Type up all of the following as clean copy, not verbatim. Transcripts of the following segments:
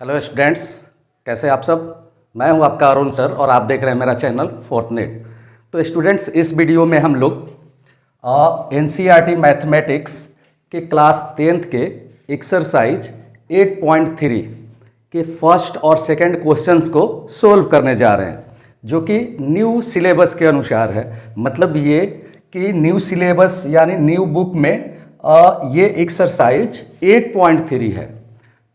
Hello students, कैसे आप सब। मैं हूं आपका अरुण सर और आप देख रहे हैं मेरा चैनल फोर्थनेट। तो स्टूडेंट्स, इस वीडियो में हम लोग एनसीईआरटी मैथमेटिक्स के क्लास 10th के एक्सरसाइज 8.3 के फर्स्ट और सेकंड क्वेश्चंस को सोल्व करने जा रहे हैं, जो कि न्यू सिलेबस के अनुसार है। मतलब ये कि न्यू सिलेबस यानी न्यू बुक में ये एक्सरसाइज 8.3 है,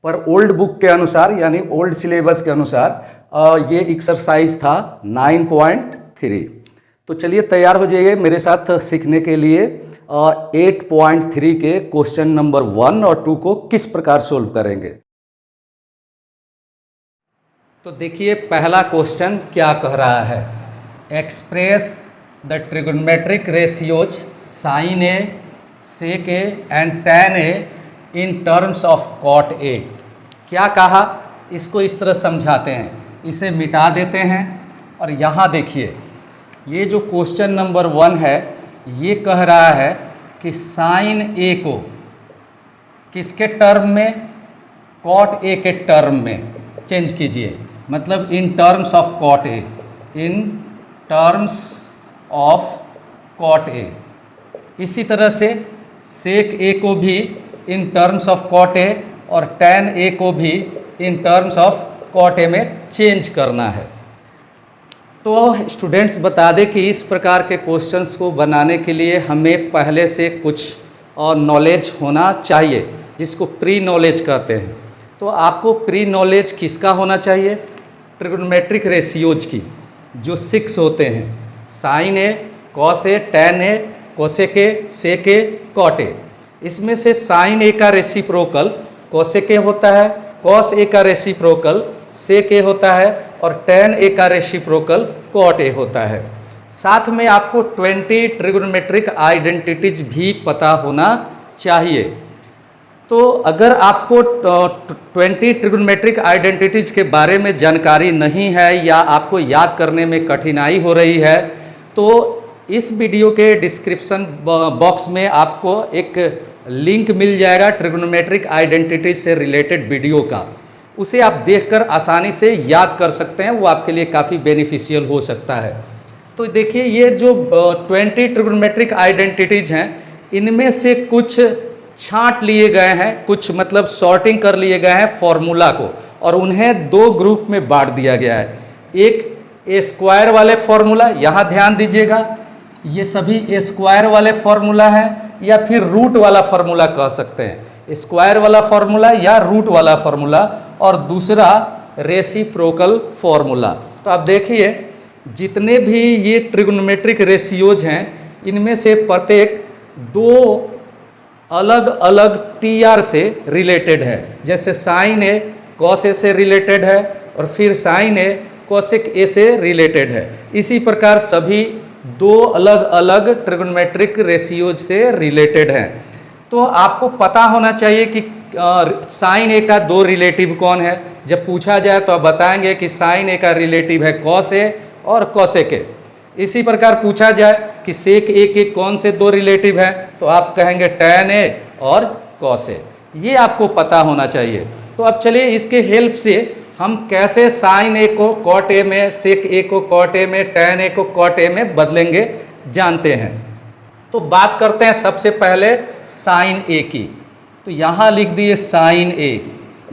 पर ओल्ड बुक के अनुसार यानी ओल्ड सिलेबस के अनुसार ये एक्सरसाइज था 9.3। तो चलिए तैयार हो जाइए मेरे साथ सीखने के लिए 8.3 के क्वेश्चन नंबर 1 और 2 को किस प्रकार सोल्व करेंगे। तो देखिए पहला क्वेश्चन क्या कह रहा है। Express the trigonometric ratios sine A, sec A and tan A in terms of cot A. क्या कहा, इसको इस तरह समझाते हैं, इसे मिटा देते हैं। और यहाँ देखिए ये जो क्वेश्चन नंबर 1 है ये कह रहा है कि साइन ए को किसके टर्म में, कॉट ए के टर्म में चेंज कीजिए। मतलब in terms of cot A, in terms of cot A. इसी तरह से सेक ए को भी in terms of cot A और टैन ए को भी in terms of cot A में चेंज करना है। तो स्टूडेंट्स बता दें कि इस प्रकार के क्वेश्चंस को बनाने के लिए हमें पहले से कुछ नॉलेज होना चाहिए, जिसको प्री नॉलेज कहते हैं। तो आपको प्री नॉलेज किसका होना चाहिए? ट्रिगोनोमेट्रिक रेशियोज की, जो 6 होते हैं, sine A, cos A, tan A, cosec A, sec A, cot A. इसमें से साइन ए का रेसिप्रोकल कोसेक ए होता है, कॉस ए का रेसिप्रोकल सेक ए होता है और टैन ए का रेसिप्रोकल कॉट ए होता है। साथ में आपको 20 ट्रिगोनोमेट्रिक आइडेंटिटीज भी पता होना चाहिए। तो अगर आपको 20 ट्रिगोनोमेट्रिक आइडेंटिटीज के बारे में जानकारी नहीं है या आपको याद करने में कठिनाई हो रही है, तो इस वीडियो के डिस्क्रिप्शन बॉक्स में आपको एक लिंक मिल जाएगा ट्रिगोनोमेट्रिक आइडेंटिटी से रिलेटेड वीडियो का। उसे आप देखकर आसानी से याद कर सकते हैं, वो आपके लिए काफ़ी बेनिफिशियल हो सकता है। तो देखिए ये जो 20 ट्रिगोनोमेट्रिक आइडेंटिटीज हैं, इनमें से कुछ छांट लिए गए हैं, कुछ मतलब सॉर्टिंग कर लिए गए हैं फॉर्मूला को, और उन्हें 2 ग्रुप में बांट दिया गया है। एक ए स्क्वायर वाले फॉर्मूला, यहाँ ध्यान दीजिएगा, ये सभी ए स्क्वायर वाले फॉर्मूला है या फिर रूट वाला फॉर्मूला कह सकते हैं, स्क्वायर वाला फॉर्मूला या रूट वाला फॉर्मूला, और दूसरा रेसिप्रोकल फॉर्मूला। तो आप देखिए जितने भी ये ट्रिगोनोमेट्रिक रेशियोज हैं, इनमें से प्रत्येक 2 अलग अलग टीआर से रिलेटेड है। जैसे साइन ए कॉस ए से रिलेटेड है और फिर साइन ए कोसेक ए से रिलेटेड है। इसी प्रकार सभी 2 अलग अलग ट्रिगोनोमेट्रिक रेशियोज से रिलेटेड हैं। तो आपको पता होना चाहिए कि साइन ए का 2 रिलेटिव कौन है। जब पूछा जाए तो आप बताएंगे कि साइन ए का रिलेटिव है कॉस ए और कोसेक ए। इसी प्रकार पूछा जाए कि सेक ए के कौन से 2 रिलेटिव हैं, तो आप कहेंगे टैन ए और कॉस ए। ये आपको पता होना चाहिए। तो अब चलिए इसके हेल्प से हम कैसे साइन ए को कॉट ए में, सेक ए को कॉट ए में, टैन ए को कॉट ए में बदलेंगे जानते हैं। तो बात करते हैं सबसे पहले साइन ए की। तो यहाँ लिख दिए साइन ए।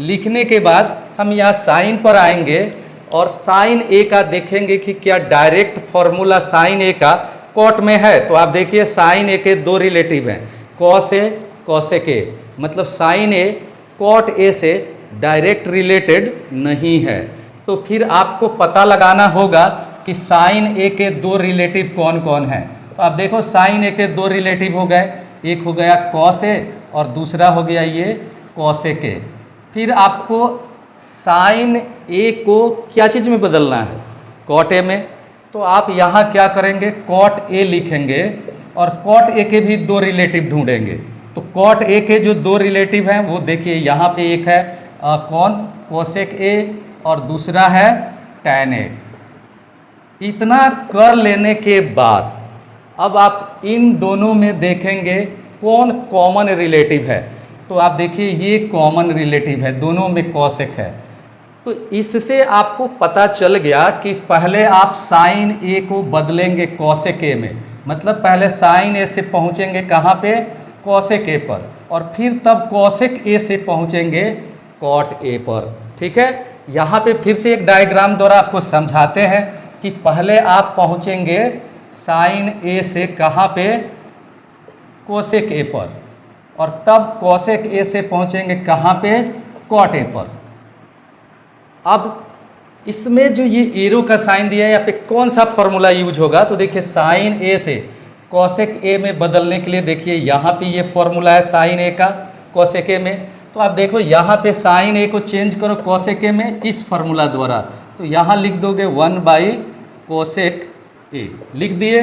लिखने के बाद हम यहाँ साइन पर आएंगे और साइन ए का देखेंगे कि क्या डायरेक्ट फॉर्मूला साइन ए का कॉट में है। तो आप देखिए साइन ए के 2 रिलेटिव हैं, कॉस ए, कोसेक ए। मतलब साइन ए कॉट ए से डायरेक्ट रिलेटेड नहीं है। तो फिर आपको पता लगाना होगा कि साइन ए के 2 रिलेटिव कौन कौन हैं। तो आप देखो साइन ए के 2 रिलेटिव हो गए, एक हो गया कॉस ए और दूसरा हो गया ये कोसेक ए। फिर आपको साइन ए को क्या चीज़ में बदलना है? कॉट ए में। तो आप यहाँ क्या करेंगे, कॉट ए लिखेंगे और कॉट ए के भी 2 रिलेटिव ढूंढेंगे। तो कॉट ए के जो 2 रिलेटिव हैं वो देखिए यहाँ पे एक है कौन, कोसेक ए, और दूसरा है टैन ए। इतना कर लेने के बाद अब आप इन दोनों में देखेंगे कौन कॉमन रिलेटिव है। तो आप देखिए ये कॉमन रिलेटिव है, दोनों में कोसेक है। तो इससे आपको पता चल गया कि पहले आप साइन ए को बदलेंगे कॉसेक ए में, मतलब पहले साइन ए से पहुंचेंगे कहाँ पे, कॉसेक ए पर, और फिर तब कॉसेक ए से पहुंचेंगे कॉट ए पर। ठीक है, यहाँ पे फिर से एक डायग्राम द्वारा आपको समझाते हैं कि पहले आप पहुंचेंगे साइन ए से कहाँ पे, कोसेक ए पर, और तब कोसेक ए से पहुंचेंगे कहाँ पे, कॉट ए पर। अब इसमें जो ये एरो का साइन दिया है, यहाँ पे कौन सा फॉर्मूला यूज होगा, तो देखिए साइन ए से कोसेक ए में बदलने के लिए देखिए यहाँ पे ये फॉर्मूला है साइन ए का कोसेक ए में। तो आप देखो यहाँ पे साइन ए को चेंज करो कोसेक ए में इस फॉर्मूला द्वारा, तो यहाँ लिख दोगे 1 कोसेक ए, लिख दिए।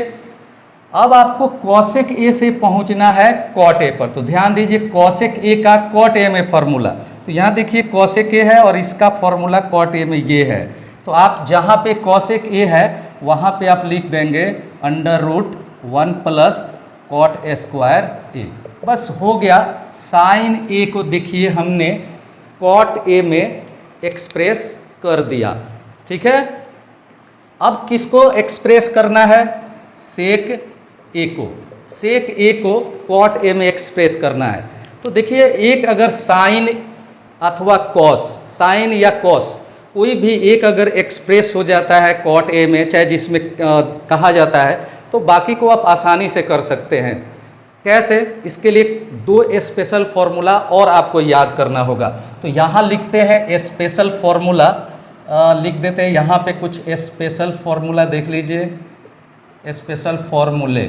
अब आपको कोसेक ए से पहुंचना है कॉट ए पर, तो ध्यान दीजिए कोसेक ए का कॉट ए में फॉर्मूला, तो यहाँ देखिए कोसेक ए है और इसका फॉर्मूला कॉट ए में ये है। तो आप जहाँ पे कोसेक ए है वहाँ पे आप लिख देंगे √1 + कॉट ए स्क्वायर ए, बस हो गया। साइन ए को देखिए हमने कॉट ए में एक्सप्रेस कर दिया। ठीक है, अब किसको एक्सप्रेस करना है, सेक ए को, सेक ए को कॉट ए में एक्सप्रेस करना है। तो देखिए एक अगर साइन अथवा कॉस, साइन या कॉस कोई भी एक अगर एक्सप्रेस हो जाता है कॉट ए में, चाहे जिसमें कहा जाता है, तो बाकी को आप आसानी से कर सकते हैं। कैसे, इसके लिए 2 स्पेशल फॉर्मूला और आपको याद करना होगा। तो यहाँ लिखते हैं स्पेशल फॉर्मूला, लिख देते हैं यहाँ पे कुछ स्पेशल फॉर्मूला, देख लीजिए स्पेशल फॉर्मूले।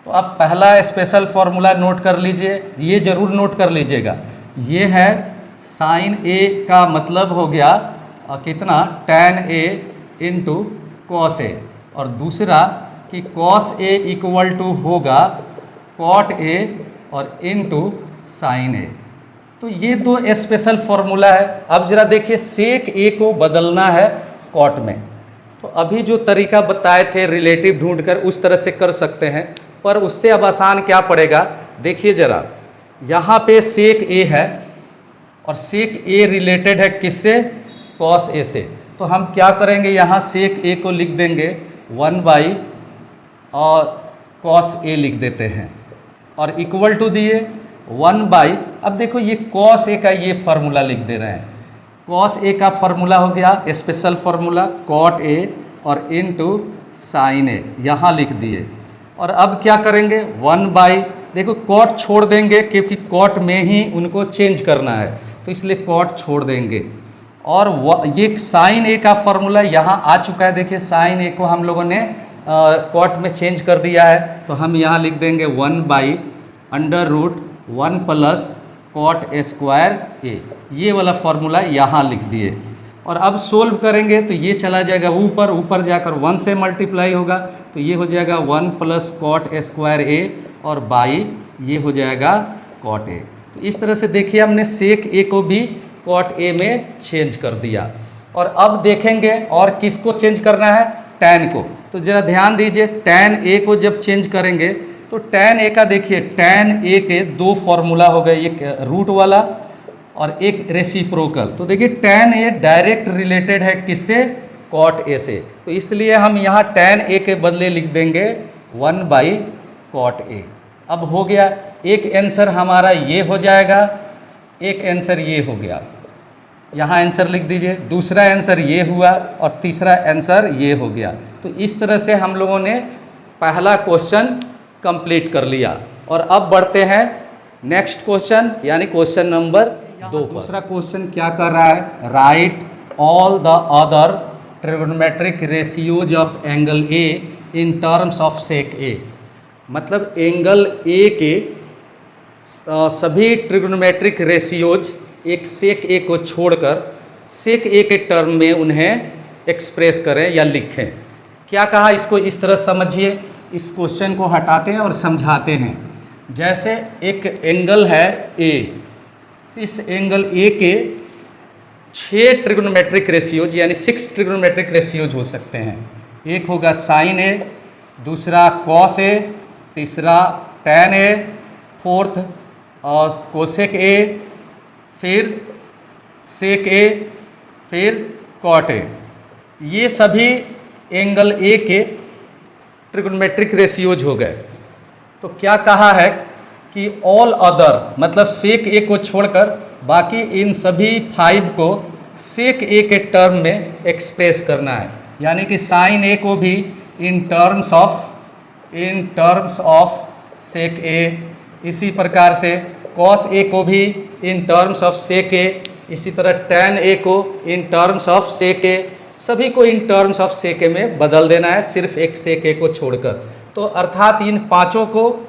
तो आप पहला स्पेशल फॉर्मूला नोट कर लीजिए, ये जरूर नोट कर लीजिएगा। ये है साइन ए का मतलब हो गया कितना, tan A × cos A, और दूसरा कि cos A = होगा cot A और इनटू साइन A। तो ये 2 स्पेशल फॉर्मूला है। अब जरा देखिए सेक ए को बदलना है कॉट में, तो अभी जो तरीका बताए थे रिलेटिव ढूंढकर उस तरह से कर सकते हैं, पर उससे अब आसान क्या पड़ेगा, देखिए जरा यहाँ पे सेक ए है और सेक ए रिलेटेड है किससे, कॉस ए से। तो हम क्या करेंगे, यहाँ सेक ए को लिख देंगे 1 और कॉस ए लिख देते हैं, और इक्वल टू दिए 1 अब देखो ये कॉस ए का ये फार्मूला लिख दे रहे हैं, कॉस ए का फार्मूला हो गया स्पेशल फार्मूला कॉट ए और इनटू साइन ए, यहाँ लिख दिए। और अब क्या करेंगे 1 देखो कॉट छोड़ देंगे क्योंकि कॉट में ही उनको चेंज करना है, तो इसलिए कॉट छोड़ देंगे। और ये साइन ए का फॉर्मूला यहाँ आ चुका है, देखिए साइन ए को हम लोगों ने कॉट में चेंज कर दिया है, तो हम यहाँ लिख देंगे 1 √1 + कॉट ए स्क्वायर ए, ये वाला फॉर्मूला यहाँ लिख दिए। और अब सोल्व करेंगे तो ये चला जाएगा ऊपर, ऊपर जाकर 1 से मल्टीप्लाई होगा, तो ये हो जाएगा 1 + कॉट ए स्क्वायर ए और बाई ये हो जाएगा कॉट ए। तो इस तरह से देखिए हमने सेक ए को भी कॉट ए में चेंज कर दिया। और अब देखेंगे और किसको चेंज करना है, टैन को। तो जरा ध्यान दीजिए टैन ए को जब चेंज करेंगे तो टैन ए का देखिए टैन ए के 2 फॉर्मूला हो गए, एक रूट वाला और एक रेसिप्रोकल। तो देखिए टैन ए डायरेक्ट रिलेटेड है किससे, कॉट ए से, तो इसलिए हम यहाँ टैन ए के बदले लिख देंगे 1 कॉट ए। अब हो गया, एक आंसर हमारा ये हो जाएगा, एक आंसर ये हो गया, यहाँ आंसर लिख दीजिए, दूसरा आंसर ये हुआ और तीसरा आंसर ये हो गया। तो इस तरह से हम लोगों ने पहला क्वेश्चन कंप्लीट कर लिया। और अब बढ़ते हैं नेक्स्ट क्वेश्चन यानी क्वेश्चन नंबर 2 पर। दूसरा क्वेश्चन क्या कर रहा है, write all the other trigonometric ratios of angle A in terms of sec A. मतलब एंगल ए के सभी ट्रिगोनोमेट्रिक रेशियोज एक सेक ए को छोड़कर सेक ए के टर्म में उन्हें एक्सप्रेस करें या लिखें। क्या कहा, इसको इस तरह समझिए, इस क्वेश्चन को हटाते हैं और समझाते हैं। जैसे एक एंगल है ए, तो इस एंगल ए के 6 ट्रिगोनोमेट्रिक रेशियोज यानी 6 ट्रिगोनोमेट्रिक रेशियोज हो सकते हैं। एक होगा साइन ए, दूसरा कॉस ए, तीसरा टैन ए, फोर्थ कोसेक ए, फिर सेक ए, फिर कॉट ए। ये सभी एंगल ए के ट्रिगोनोमेट्रिक रेशियोज हो गए। तो क्या कहा है कि ऑल अदर, मतलब सेक ए को छोड़कर बाकी इन सभी 5 को सेक ए के टर्म में एक्सप्रेस करना है। यानी कि साइन ए को भी इन टर्म्स ऑफ सेक ए, इसी प्रकार से कॉस ए को भी इन टर्म्स ऑफ सेक ए, इसी तरह टैन ए को इन टर्म्स ऑफ सेक ए, सभी को इन टर्म्स ऑफ सेक ए में बदल देना है, सिर्फ एक सेक ए को छोड़कर। तो अर्थात इन पांचों को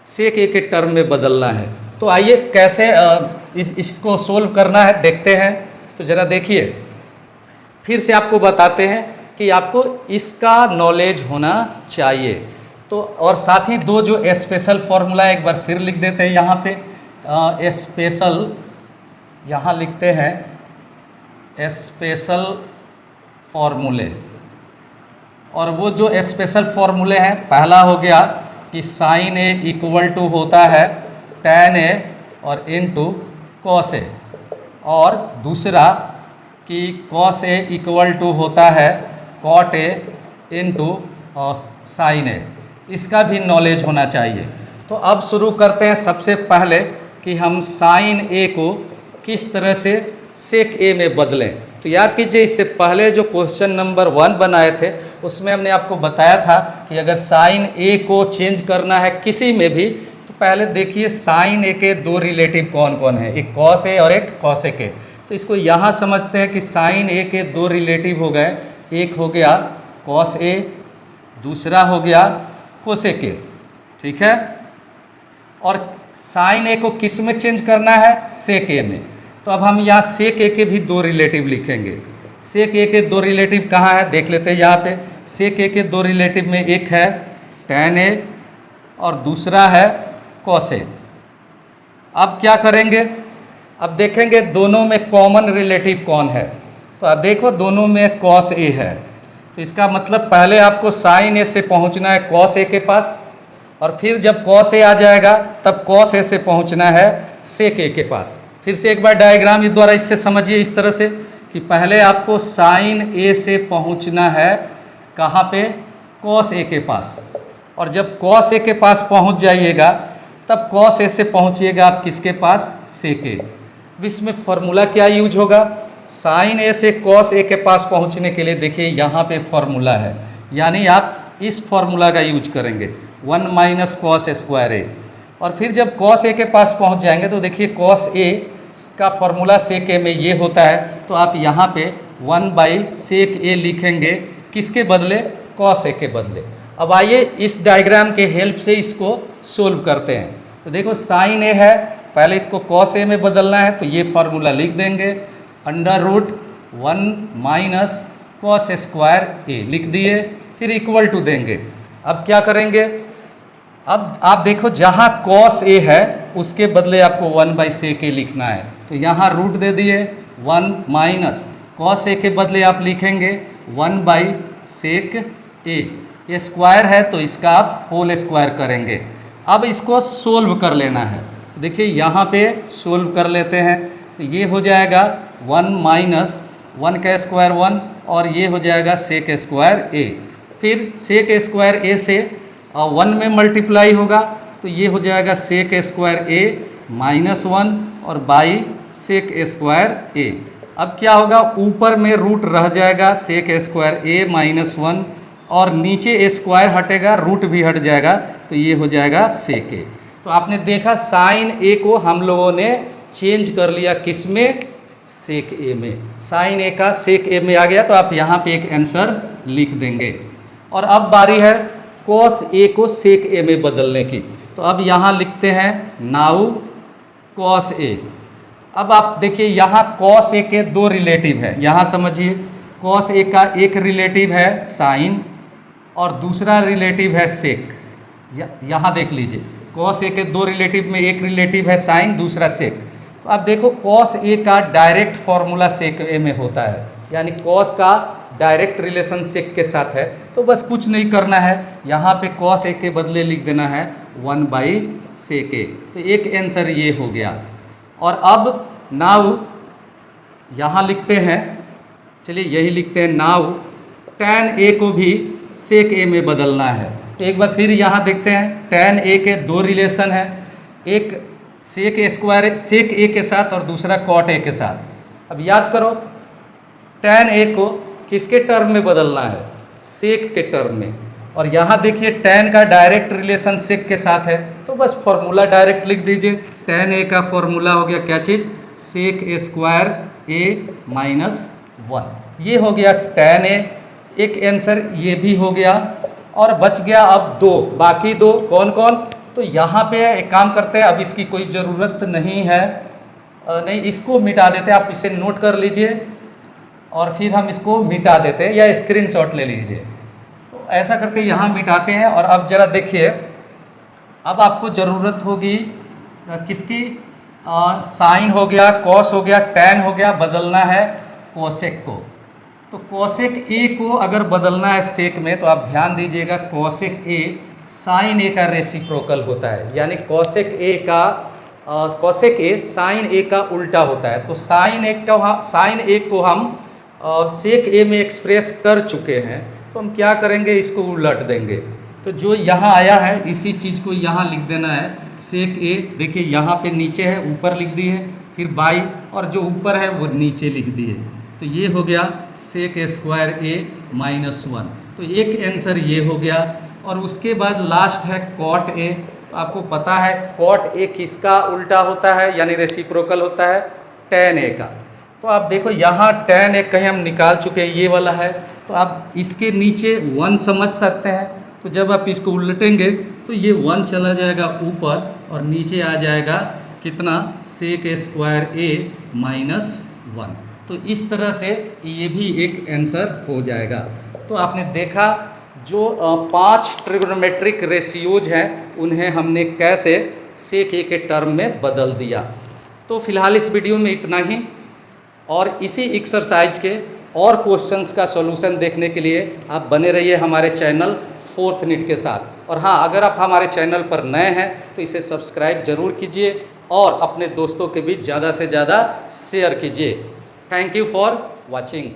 सेक ए के टर्म में बदलना है। तो आइए कैसे इसको सोल्व करना है देखते हैं। तो ज़रा देखिए, फिर से आपको बताते हैं कि आपको इसका नॉलेज होना चाहिए। तो और साथ ही दो जो स्पेशल फॉर्मूला एक बार फिर लिख देते हैं यहाँ पे। स्पेशल यहाँ लिखते हैं स्पेशल फॉर्मूले, और वो जो स्पेशल फॉर्मूले हैं, पहला हो गया कि साइन ए इक्वल टू होता है टैन ए और इनटू कॉस ए, और दूसरा कि कॉस ए इक्वल टू होता है कॉट ए इनटू साइन ए। इसका भी नॉलेज होना चाहिए। तो अब शुरू करते हैं सबसे पहले कि हम साइन ए को किस तरह से सेक ए में बदलें। तो याद कीजिए, इससे पहले जो क्वेश्चन नंबर 1 बनाए थे उसमें हमने आपको बताया था कि अगर साइन ए को चेंज करना है किसी में भी, तो पहले देखिए साइन ए के दो रिलेटिव कौन कौन है, एक कॉस ए और एक कॉसेक ए। तो इसको यहाँ समझते हैं कि साइन ए के दो रिलेटिव हो गए, एक हो गया कॉस ए, दूसरा हो गया कोसेक ए, ठीक है। और साइन ए को किस में चेंज करना है, सेक ए में। तो अब हम यहाँ सेक ए के भी दो रिलेटिव लिखेंगे। सेक ए के दो रिलेटिव कहाँ है देख लेते हैं। यहाँ पे सेक ए के दो रिलेटिव में एक है टैन ए और दूसरा है कॉस ए। अब क्या करेंगे, अब देखेंगे दोनों में कॉमन रिलेटिव कौन है। तो अब देखो दोनों में कॉस ए है, तो इसका मतलब पहले आपको साइन ए से पहुँचना है कॉस ए के पास, और फिर जब कॉस ए आ जाएगा तब कॉस ए से पहुँचना है सेक ए के पास। फिर से एक बार डायग्राम द्वारा इससे समझिए इस तरह से कि पहले आपको साइन ए से पहुंचना है कहाँ पे, कॉस ए के पास, और जब कॉस ए के पास पहुंच जाइएगा तब कॉस ए से पहुंचिएगा आप किसके पास, सेक ए। अब इसमें फॉर्मूला क्या यूज होगा, साइन ए से कॉस ए के पास पहुंचने के लिए देखिए यहाँ पे फॉर्मूला है, यानी आप इस फॉर्मूला का यूज करेंगे 1 माइनस कॉस स्क्वायर ए। और फिर जब कॉस ए के पास पहुंच जाएंगे तो देखिए कॉस ए का फॉर्मूला सेक ए में ये होता है, तो आप यहाँ पे 1 बाई सेक ए लिखेंगे, किसके बदले, कॉस ए के बदले। अब आइए इस डायग्राम के हेल्प से इसको सोल्व करते हैं। तो देखो साइन ए है, पहले इसको कॉस ए में बदलना है, तो ये फार्मूला लिख देंगे, under root 1 minus cos square A लिख दिए, फिर इक्वल टू देंगे। अब क्या करेंगे, अब आप देखो जहाँ कॉस ए है उसके बदले आपको 1 बाई सेक ए लिखना है, तो यहाँ रूट दे दिए 1 माइनस कॉस ए के बदले आप लिखेंगे 1 बाई सेक ए। ये स्क्वायर है तो इसका आप होल स्क्वायर करेंगे। अब इसको सोल्व कर लेना है, तो देखिए यहाँ पे सोल्व कर लेते हैं। तो ये हो जाएगा 1 माइनस 1 का स्क्वायर 1, और ये हो जाएगा सेक स्क्वायर ए। फिर सेक स्क्वायर ए से 1 में मल्टीप्लाई होगा, तो ये हो जाएगा सेक स्क्वायर ए माइनस 1 और बाई सेक स्क्वायर ए। अब क्या होगा, ऊपर में रूट रह जाएगा सेक स्क्वायर ए माइनस 1, और नीचे स्क्वायर हटेगा, रूट भी हट जाएगा, तो ये हो जाएगा सेक ए। तो आपने देखा साइन ए को हम लोगों ने चेंज कर लिया किस में, सेक ए में। साइन ए का सेक ए में आ गया, तो आप यहाँ पे एक आंसर लिख देंगे। और अब बारी है कॉस ए को सेक ए में बदलने की। तो अब यहाँ लिखते हैं नाउ कॉस ए। अब आप देखिए यहाँ कॉस ए के दो रिलेटिव है, यहाँ समझिए कॉस ए का एक रिलेटिव है साइन और दूसरा रिलेटिव है सेक। यहाँ देख लीजिए कॉस ए के दो रिलेटिव में एक रिलेटिव है साइन, दूसरा सेक। तो अब देखो कॉस ए का डायरेक्ट फॉर्मूला सेक ए में होता है, यानी कॉस का डायरेक्ट रिलेशन सेक के साथ है। तो बस कुछ नहीं करना है, यहाँ पे कॉस ए के बदले लिख देना है 1 बाई सेक ए। तो एक आंसर ये हो गया। और अब नाउ यहाँ लिखते हैं चलिए यही लिखते हैं, नाउ tan a को भी sec a में बदलना है। तो एक बार फिर यहाँ देखते हैं, tan a के दो रिलेशन है, एक sec a square sec a के साथ और दूसरा cot a के साथ। अब याद करो tan a को किसके टर्म में बदलना है, sec के टर्म में, और यहाँ देखिए tan का डायरेक्ट रिलेशन sec के साथ है, तो बस फॉर्मूला डायरेक्ट लिख दीजिए। tan a का फॉर्मूला हो गया क्या चीज़, sec a square a minus 1, ये हो गया tan a। एक आंसर ये भी हो गया, और बच गया अब दो, बाकी दो कौन कौन। तो यहाँ पे एक काम करते हैं, अब इसकी कोई ज़रूरत नहीं है, नहीं इसको मिटा देते हैं, आप इसे नोट कर लीजिए और फिर हम इसको मिटा देते हैं, या स्क्रीनशॉट ले लीजिए। तो ऐसा करके यहाँ मिटाते हैं। और अब ज़रा देखिए, अब आपको ज़रूरत होगी किसकी, साइन हो गया, कॉस हो गया, टैन हो गया, बदलना है कोसेक को। तो कोसेक ए को अगर बदलना है सेक में, तो आप ध्यान दीजिएगा, कोसेक ए साइन ए का रेसिप्रोकल होता है, यानी कोसेक ए साइन ए का उल्टा होता है। तो साइन ए को हम सेक ए में एक्सप्रेस कर चुके हैं, तो हम क्या करेंगे, इसको उलट देंगे। तो जो यहाँ आया है इसी चीज़ को यहाँ लिख देना है, सेक ए देखिए यहाँ पे नीचे है, ऊपर लिख दिए, फिर बाई, और जो ऊपर है वो नीचे लिख दिए। तो ये हो गया सेक ए स्क्वायर ए माइनस 1। तो एक आंसर ये हो गया। और उसके बाद लास्ट है कॉट ए। तो आपको पता है कॉट ए किसका उल्टा होता है, यानी रेसिप्रोकल होता है टैन ए का। तो आप देखो यहाँ टैन ए कहीं हम निकाल चुके हैं, ये वाला है, तो आप इसके नीचे 1 समझ सकते हैं। तो जब आप इसको उलटेंगे तो ये 1 चला जाएगा ऊपर, और नीचे आ जाएगा कितना, सेक ए स्क्वायर ए माइनस 1। तो इस तरह से ये भी एक आंसर हो जाएगा। तो आपने देखा जो 5 ट्रिग्नोमेट्रिक रेशियोज हैं उन्हें हमने कैसे सेक ए के टर्म में बदल दिया। तो फिलहाल इस वीडियो में इतना ही, और इसी एक्सरसाइज के और क्वेश्चंस का सॉल्यूशन देखने के लिए आप बने रहिए हमारे चैनल 4th NEET के साथ। और हाँ, अगर आप हमारे चैनल पर नए हैं तो इसे सब्सक्राइब जरूर कीजिए और अपने दोस्तों के बीच ज़्यादा से ज़्यादा शेयर कीजिए। Thank you for watching.